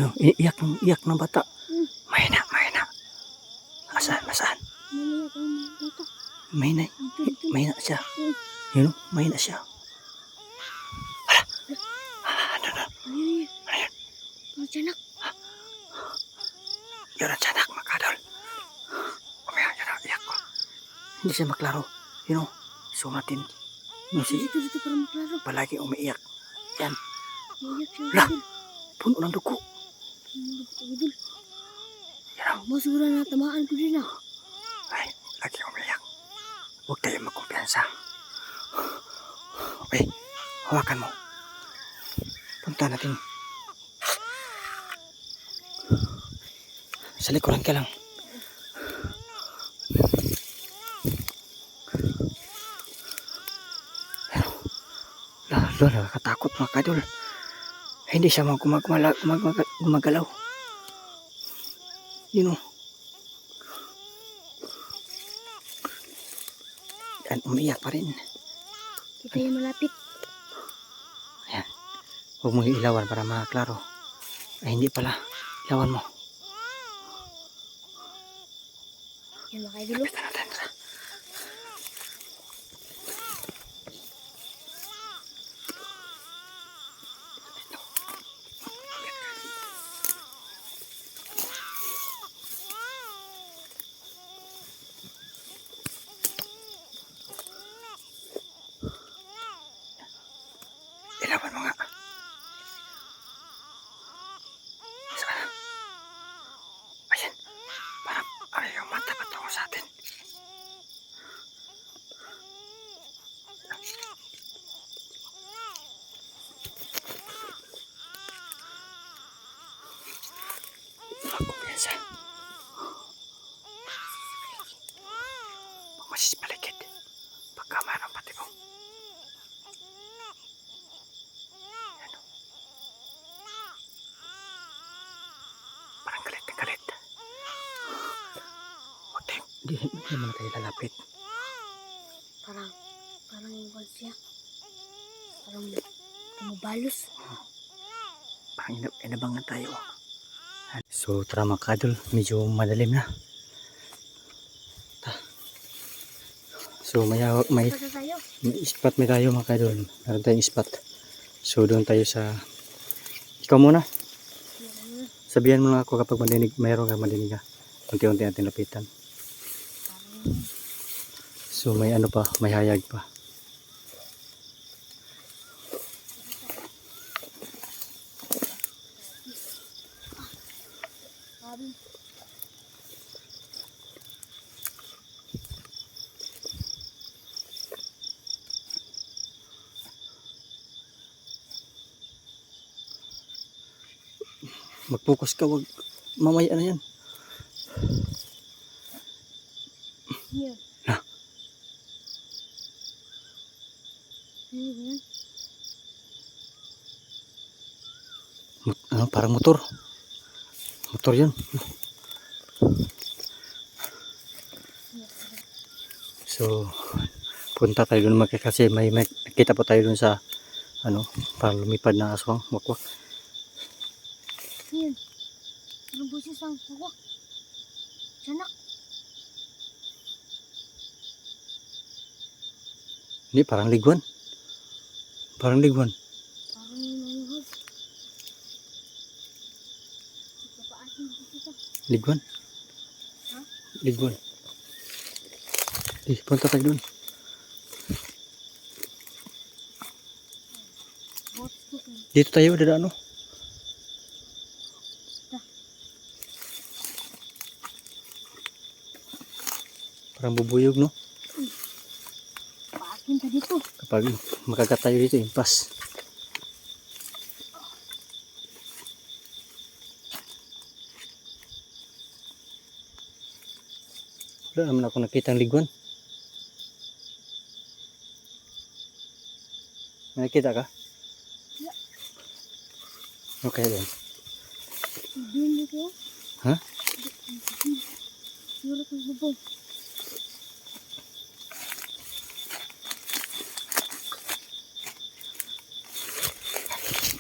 Ano, iiyak ng bata. Mahina. Nasaan? Maniyak ang bata. Mahina siya. Yun, mahina siya. Ano? Ano yun? Ang tiyanak. Yun ang tiyanak, mga kadol. Umiyak, iyak ko. Hindi siya maklaro. Yun o, zoom natin. Yung Dito para maklaro. palagi umiiyak. Yan. Maniyak siya. Lah, puno ng dugo. Idol. Yan o. Masura na tamaan ko din ah. Ay, lagi umiiyak. Huwag tayo magkumpiyansa. Okay, hawakan mo. Punta natin. Sa likuran ka lang. Lalo, nakakatakot mga kadol. Hindi siya gumagalaw. Yun o. Yan, umiiyak pa rin. Kita yung malapit. Ayan. Huwag mo ilawan para makaklaro. Ay, hindi pala. Ilawan mo. Yan mga idol. Kita natin. Ilawan mo nga. Sana. Ayan. Parang yung mata patungo sa atin. Kumpiyansa. Masispalikid. Pagka mayroong patibong. Parang galit na galit. Huwag tayo. Hindi naman tayo lalapit. Parang yung siya. Parang tumabalos. Parang inabangan tayo. So tara mga kadol, medyo madalim na. So may Pasa tayo. spot may tayo mga kadol. Meron tayong spot. So doon tayo sa... Ikaw muna. Sabihan mo lang ako kapag mayroon kang madinig ka. Unti-unti natin lapitan. So may ano pa, may hayag pa. Mag-focus ka, wag mamaya na yan. Here. Na. Ano, parang motor. Motor yun. So, punta tayo doon kasi may nakita po tayo doon sa ano, parang lumipad na aswang, wakwak. Yan. Anong boses ang kuwak? Tiyanak. Hindi, parang ligwan. Parang ligwan. Parang yung manuhod. Ipapaasin dito. Ligwan. Ha? Ligwan. Punta tayo doon. Dito tayo, dadaan no? Parang bubuyog no? Paasin ka dito. Kapag makagat tayo dito, impas. Wala naman ako nakitang ligwan. May nakita ka? Wala. Okay then. Doon dito. Ha? Wala kang bubong.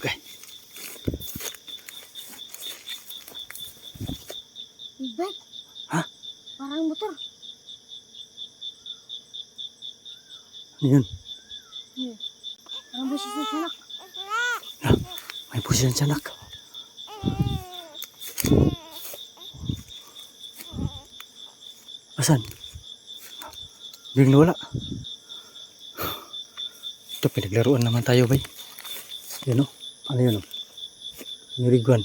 Okay. bike. Ha? Parang motor. Ano yun? Parang busis ng sanak. May pusisan siya nak. Asan? Biglang nawala. Ito, pinaglaruan naman tayo, bay. Yan o. Ano yun o? Niriguan.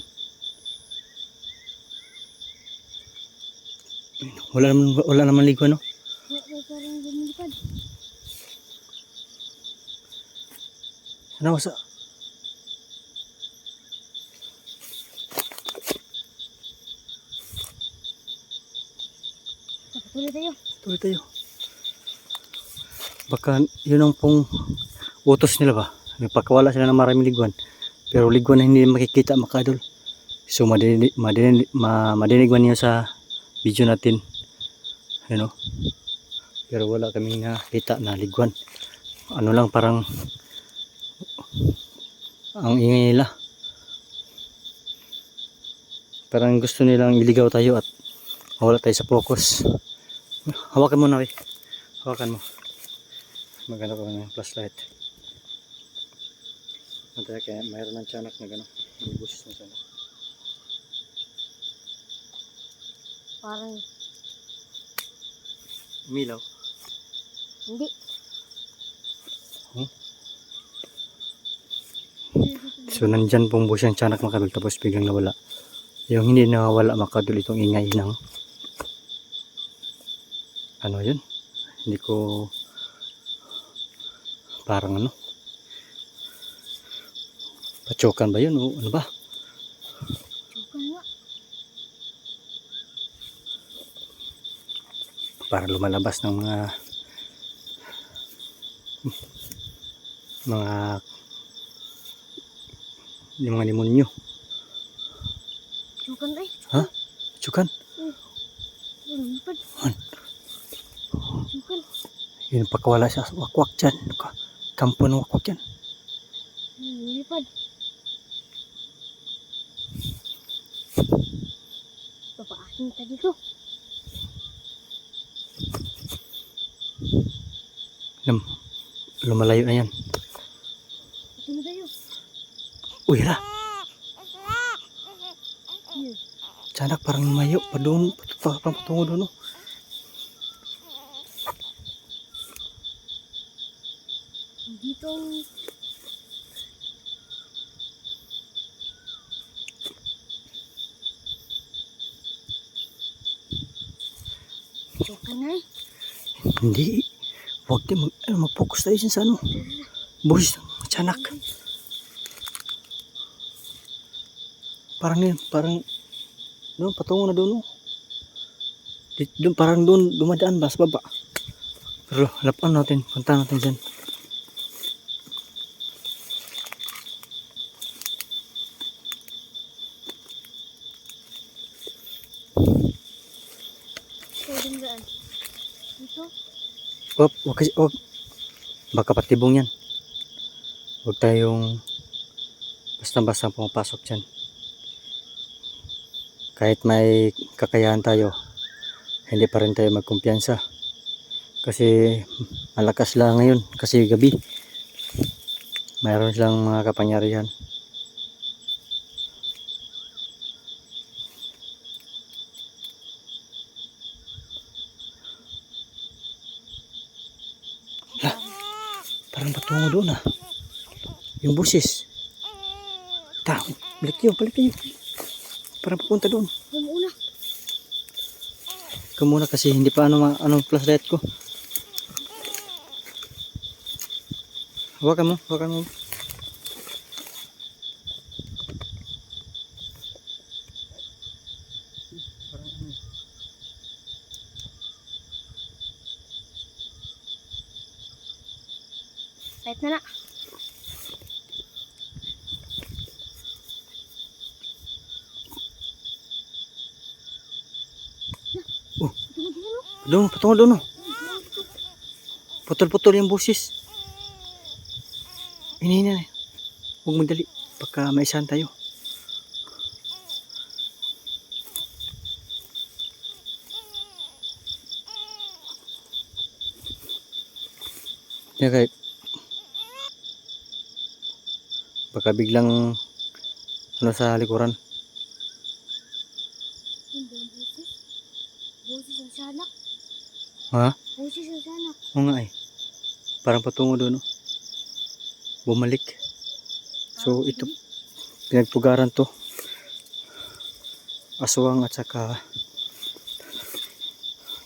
Wala naman liguan o. Parang lumilipad. Ano wasa? Tuloy tayo. Tuloy tayo. Baka yun ang pong utos nila ba? Nagpakawala sila ng maraming liguan. Pero liguan na hindi makikita makadol. So madinig man niyo sa video natin. Ano? Pero wala kaming nakita na liguan. Ano lang parang ang ingay nila. Parang gusto nilang iligaw tayo at mawala tayo sa focus. Hawakan mo na, we. Hawakan mo. Maganda ko ng flashlight. Mataya kaya mayroon ng tiyanak na gano'n. May busis na tiyanak. Parang Umilaw. hindi. So nandyan pong busis ang tiyanak makadul tapos biglang nawala. Yung hindi nawawala makadul itong ingay ng ano yun? Hindi ko parang ano? Pachokan ba yun o ano ba? Sukan nga. Parang lumalabas ng mga demonyo. Sukan ay. Ha? Pachokan? Lumilipad. Han. Sukan. Yun pakawala siya wakwak dyan. Kampo ng wakwak dyan. Lumilipad. Papaasin ka dito. Lumalayo na yan. Tuloy tayo. Uy, hala. Yun. Tiyanak parang lumayo. Pa doon. Parang patungo doon. No? Dito. Sukan ay. Hindi. Huwag din mag-focus tayo sa ano. Busis ng tiyanak. Parang yun. Parang doon. Patungo na doon. No? Doon, parang doon dumadaan ba sa baba. Pero lapan natin. Punta natin dyan. Pwedeng daan. Dito. Wag kasi, wag. Baka patibong yan. Huwag tayong basta-basta pumapasok dyan. Kahit may kakayahan tayo, hindi pa rin tayo magkumpiyansa. Kasi malakas lang ngayon. Kasi gabi. Mayroon silang mga kapangyarihan. Parang patungo doon ah. Yung busis. Balik yun. Parang papunta doon. Una. Ikaw muna kasi hindi pa anong flashlight ko. Hawakan mo. Kahit na na. Oh. Doon, patungo doon. Oh. Putol-putol yung busis. Hinihina na. Huwag magdali. Pagka maisahan tayo. Kaya kahit baka biglang ano sa likuran. Hindi ang boses. Boses ang sanak. Ha? Boses ang sanak. Oo nga eh. Parang patungo doon. No? Bumalik. So ito pinagpugaran to. Aswang at saka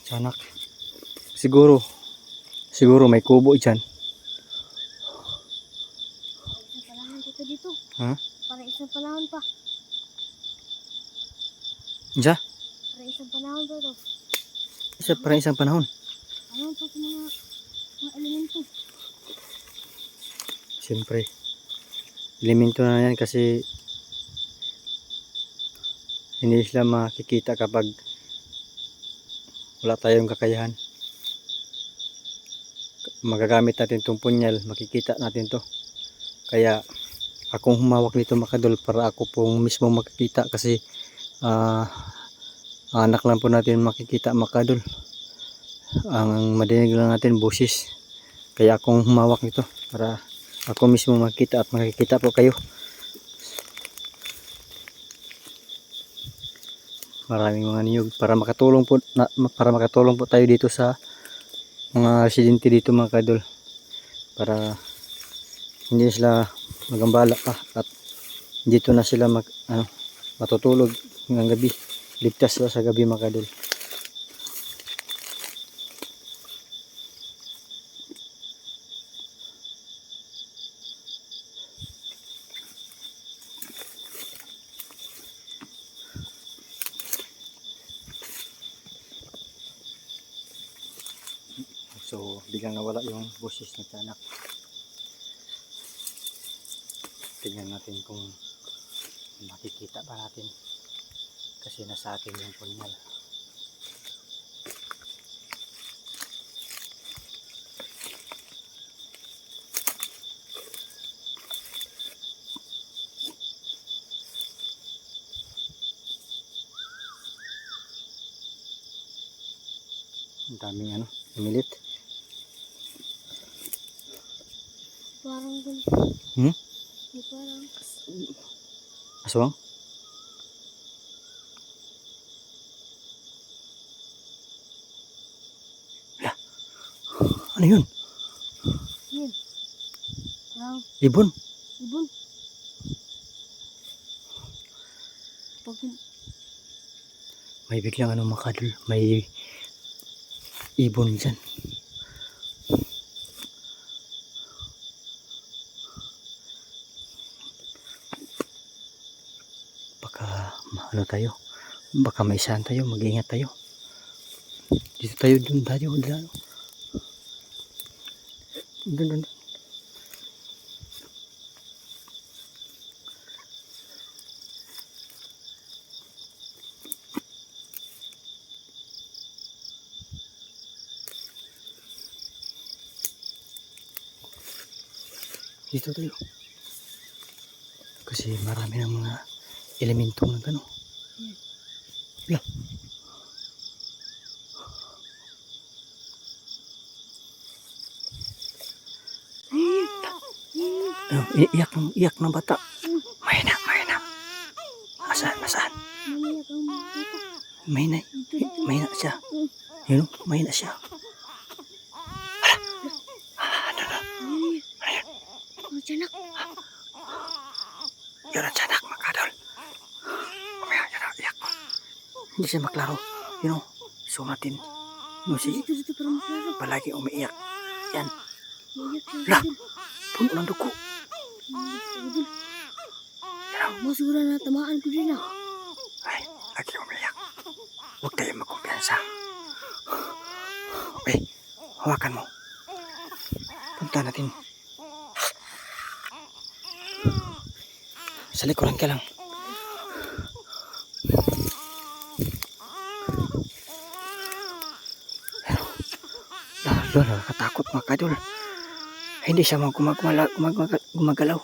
sanak. Siguro may kubo dyan. Isang panahon dito. Ha? Para isang panahon pa. Diyan? Para isang panahon pa to. Isa parang isang panahon. Ano pa sa mga elemento. Siyempre. Elemento na yan kasi hindi sila makikita kapag wala tayong kakayahan. Magagamit natin itong punyal, makikita natin to. Kaya akong humawak nito mga kadol para ako pong mismo makikita kasi anak lang po natin makikita mga kadol. Ang madinig lang natin boses. Kaya akong humawak nito para ako mismo makikita at makikita po kayo. Maraming mga niyog para makatulong po tayo dito sa mga residente dito mga kadol, para hindi sila magambala pa at dito na sila matutulog ng gabi, ligtas sila sa gabi mga kadol. So biglang nawala yung boses ng tiyanak. Tingnan natin kung makikita pa natin kasi nasa atin yung punyal. Ang daming umilit. Parang ganun. May parang. Aswang? Ya. Ano yun? Yun. Parang Ibon? ibon. Pag May biglang mga kadol, may ibon dyan. Baka tayo, baka may saan tayo, mag-iingat tayo. Dito tayo, dun tayo, dun. Dito tayo. Kasi marami ng mga elemento na gano'n. Wala. Iyak ng bata. Mahina. Nasaan? maniyak ang bata. Mahina siya. Yun, mahina siya. Ang tiyanak. Yun ang tiyanak, mga kadol. Iyak. Hindi siya maklaro. So natin. Dito parang maklaro. Palagi umiiyak. Yan. Maniyak siya. Lah, puno ng dugo. Masiguro na tamaan ko din ah. Ay, lagi umiiyak. Huwag tayo magkumpiyansa. Okay, hawakan mo. Punta natin. Sa likuran ka lang. Lalo, nakakatakot mga kadol. Hindi siya gumagalaw.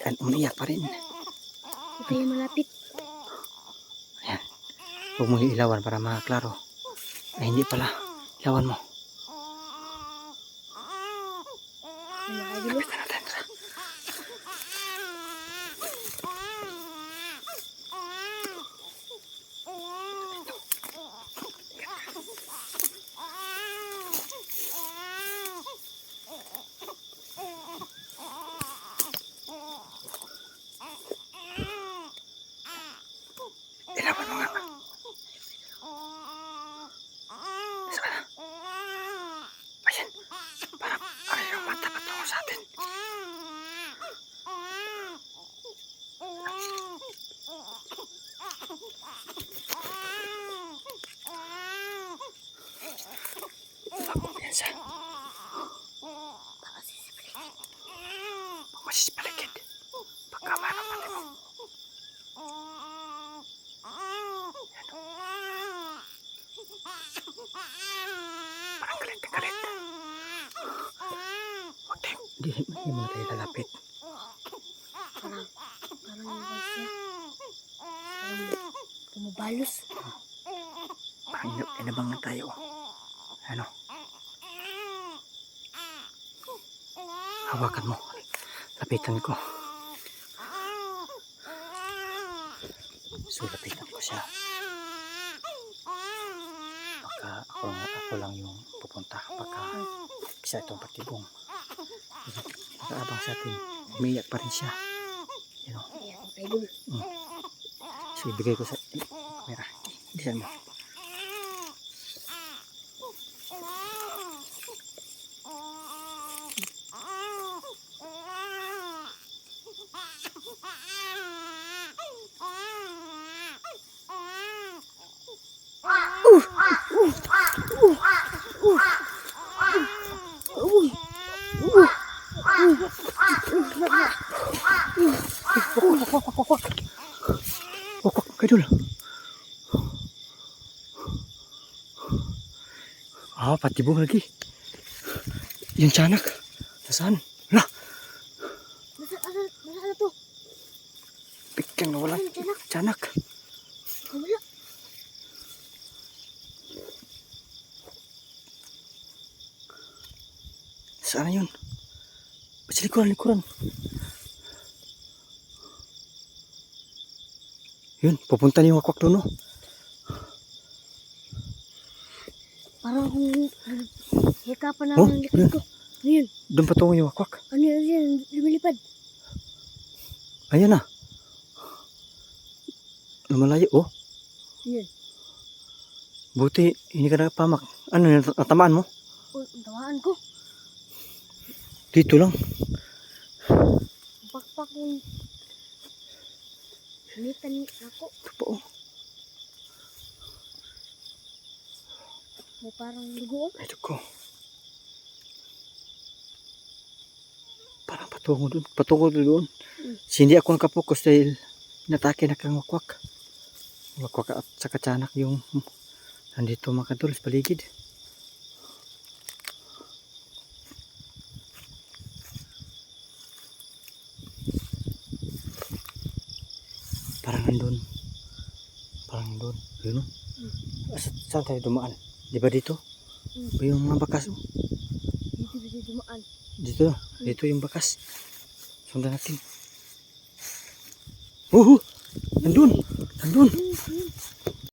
Yan, umiiyak pa rin. Huwag kayo malapit. Ayan. Huwag mong ilawan para makaklaro. Ay, hindi pala. Ilawan mo. Lapitan natin. Tara. Ilawan mo nga. Saan na? Ayan. Parang ayaw mata patungo sa atin. Ayan siya. Masisipaligid. Pagka marang pati mo. Parang galit na galit. Huwag tayo. Hindi mo na tayo lalapit. Parang yung voice niya. Parang bumabalos. Parang inabangan tayo. Ano? Hawakan mo. Lapitan ko. So, lapitan ko siya. Baka ako lang yung pupunta. Baka isa itong patibong. Nakaabang sa atin. Umiyak pa rin siya. Yan o. Kaya ako idol. So, ibigay ko sa camera. Diyan mo. Wak, kadul. Ah, patibong lagi. Yung tiyanak. Nasaan? Wala. Nasa to? Biglang nawala. Tiyanak. Wala. Saan na yun? Sa likuran. Yun, pupunta niyo yung wakwak doon, no? Parang kung hikapan na Oh, ng likod ko. Ano yun? Doon patungo yung wakwak. Ano yun? Lumilipad. Ayan na. Lumalayo, oh. Ano yun? Buti, hindi ka nakapamak. Ano yun, natamaan mo? Oh, tamaan ko. Dito lang. Pakpak yung hinitan ako. Totoo. May parang dugo. Ito ko. Parang patungo doon. Hindi ako nakapokus dahil natake na kang wakwak. Wakwak at saka tiyanak yung nandito mga kadol sa paligid. Parang nandun. Yun o. Saan tayo dumaan? Di ba dito? Ba yung mga bakas? Oh? Dito dumaan. Dito yung bakas. Sundan natin. Nandun.